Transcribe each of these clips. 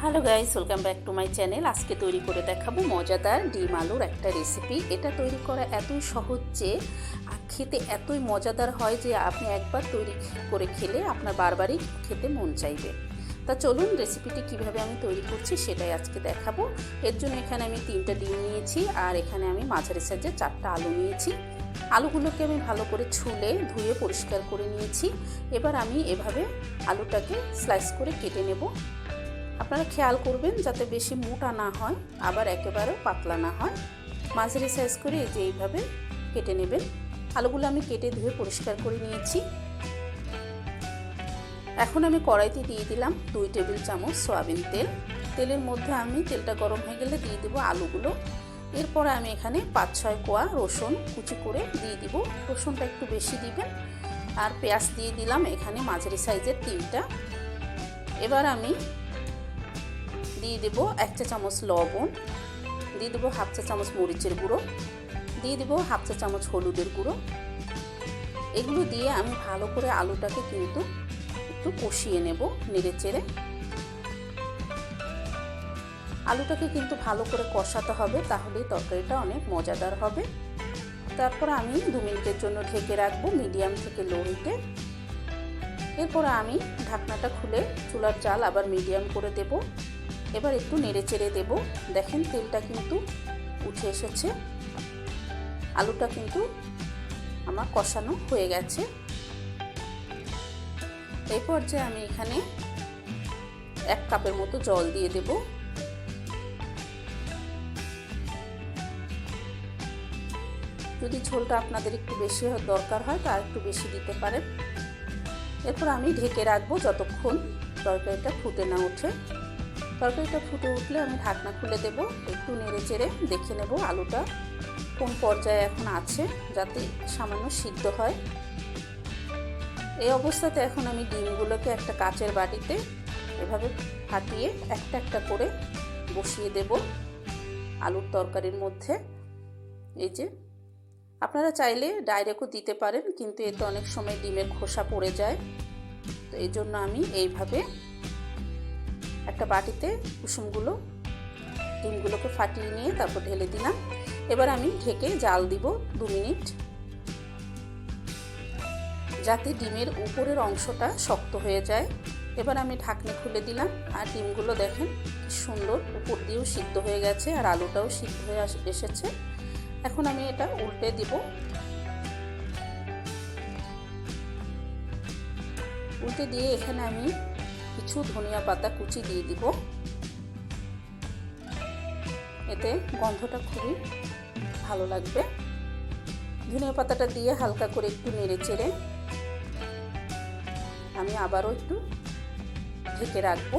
Hello guys, welcome back to my channel. আজকে তৈরি করে দেখাবো মজাদার ডিম আলুর একটা রেসিপি। এটা তৈরি করা এতই সহজ যে খেতে এতই মজাদার হয় যে আপনি একবার তৈরি করে খেলে আপনার বারবারই খেতে মন চাইবে। তা চলুন রেসিপিটি কিভাবে আমি তৈরি করছি সেটাই আজকে দেখাবো। এর জন্য এখানে আমি 3টা ডিম নিয়েছি আর এখানে আমি মাঝারি সাইজের 4টা আলু নিয়েছি। আলুগুলোকে আমি ভালো করে ছুলে ধুয়ে পরিষ্কার করে নিয়েছি। এবার আমি এভাবে আলুটাকে স্লাইস করে কেটে নেব। আপনারা খেয়াল করবেন যাতে বেশি মোটা না হয় আবার একেবারে পাতলা না হয়। মাঝারি সাইজ করে এই যে এইভাবে কেটে নেবেন। আলুগুলো আমি কেটে ধুয়ে পরিষ্কার করে নিয়েছি। এখন আমি কড়াইতে দিয়ে দিলাম 2 টেবিল চামচ সয়াবিন তেল। তেলের মধ্যে আমি তেলটা গরম হয়ে গেলে দিয়ে দেবো আলুগুলো। এরপরে আমি এখানে 5-6 কোয়া রসুন কুচি করে দিয়ে দিব। রসুনটা একটু বেশি দিবেন। আর পেঁয়াজ দিয়ে দিলাম এখানে মাঝারি সাইজের 3টা। এবার আমি দিয়ে দেবো 1 চা চামচ লবণ, দিয়ে দেবো 1/2 চা চামচ মরিচের গুঁড়ো, দিয়ে দেবো 1/2 চা চামচ হলুদের গুঁড়ো। এগুলো দিয়ে আমি ভালো করে আলুটাকে কিন্তু একটু কষিয়ে নেব নেড়ে চেড়ে। আলুটাকে কিন্তু ভালো করে কষাতে হবে, তাহলেই তরকারিটা অনেক মজাদার হবে। তারপর আমি 2 মিনিটের জন্য ঢেকে রাখবো মিডিয়াম থেকে লো হিটে। এরপর আমি ঢাকনাটা খুলে চুলার জাল আবার মিডিয়াম করে দেব। এবার একটু নেড়ে চেড়ে দেবো। দেখেন তেলটা কিন্তু উঠে এসেছে, আলুটা কিন্তু আমার কষানো হয়ে গেছে। এই পর্যায়ে আমি এখানে 1 কাপের মতো জল দিয়ে দেব। যদি ঝোলটা আপনাদের একটু বেশি দরকার হয় তা একটু বেশি দিতে পারেন। এরপর আমি ঢেকে রাখবো যতক্ষণ তরকারিটা ফুটে না ওঠে। তরকারিটা ফুটে উঠলে আমি ঢাকনা খুলে দেব। একটু নেড়ে চেড়ে দেখে নেব আলুটা কোন পর্যায়ে এখন আছে, যাতে সামান্য সিদ্ধ হয়। এই অবস্থাতে এখন আমি ডিমগুলোকে একটা কাচের বাটিতে এভাবে ফাটিয়ে একটা একটা করে বসিয়ে দেব আলুর তরকারির মধ্যে। এই যে আপনারা চাইলে ডাইরেক্টও দিতে পারেন, কিন্তু এতে অনেক সময় ডিমের খোসা পড়ে যায়। তো এই জন্য আমি এইভাবে একটা বাটিতে ডিমগুলোকে ফাটিয়ে নিয়ে তারপর ঢেলে দিলাম। এবার আমি ঢেকে জাল দিব 2 মিনিট, যাতে ডিমের উপরের অংশটা শক্ত হয়ে যায়। এবার আমি ঢাকনা খুলে দিলাম আর ডিমগুলো দেখেন কি সুন্দর উপর দিয়েও সিদ্ধ হয়ে গেছে আর আলুটাও সিদ্ধ হয়ে এসেছে। এখন আমি এটা উল্টে দিব। উল্টে দিয়ে এখানে আমি কিছু ধনিয়া পাতা কুচি দিয়ে দিব। এতে গন্ধটা খুবই ভালো লাগবে। ধনিয়া পাতাটা দিয়ে হালকা করে একটু নেড়ে চেড়ে আমি আবারও একটু ঢেকে রাখবো।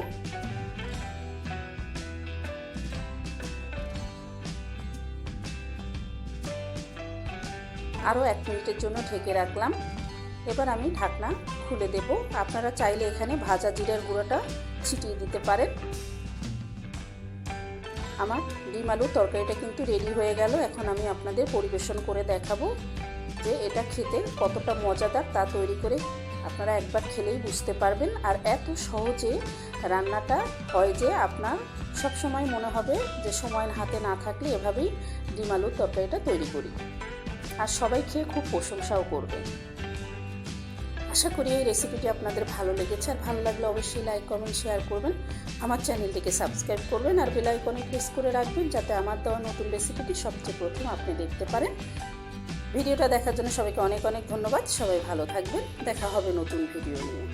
আরও 1 মিনিটের জন্য ঢেকে রাখলাম। এবার আমি ঢাকনা খুলে দেব। আপনারা চাইলে এখানে ভাজা জিরার গুঁড়োটা ছিটিয়ে দিতে পারেন। আমার ডিম আলুর তরকারিটা কিন্তু রেডি হয়ে গেল। এখন আমি আপনাদের পরিবেশন করে দেখাবো যে এটা খেতে কতটা মজাদার। তা তৈরি করে আপনারা একবার খেলেই বুঝতে পারবেন। আর এত সহজে রান্নাটা হয় যে আপনার সব সময় মনে হবে যে সময় হাতে না থাকলে এভাবেই ডিম আলুর তরকারিটা তৈরি করি, আর সবাই খেয়ে খুব প্রশংসাও করবে। আশা করি এই রেসিপিটি আপনাদের ভালো লেগেছে। আর ভালো লাগলে অবশ্যই লাইক কমেন্ট শেয়ার করবেন, আমার চ্যানেলটিকে সাবস্ক্রাইব করবেন আর বেল আইকনে প্রেস করে রাখবেন, যাতে আমার দেওয়া নতুন রেসিপিটি সবচেয়ে প্রথম আপনি দেখতে পারেন। ভিডিওটা দেখার জন্য সবাইকে অনেক অনেক ধন্যবাদ। সবাই ভালো থাকবেন। দেখা হবে নতুন ভিডিও নিয়ে।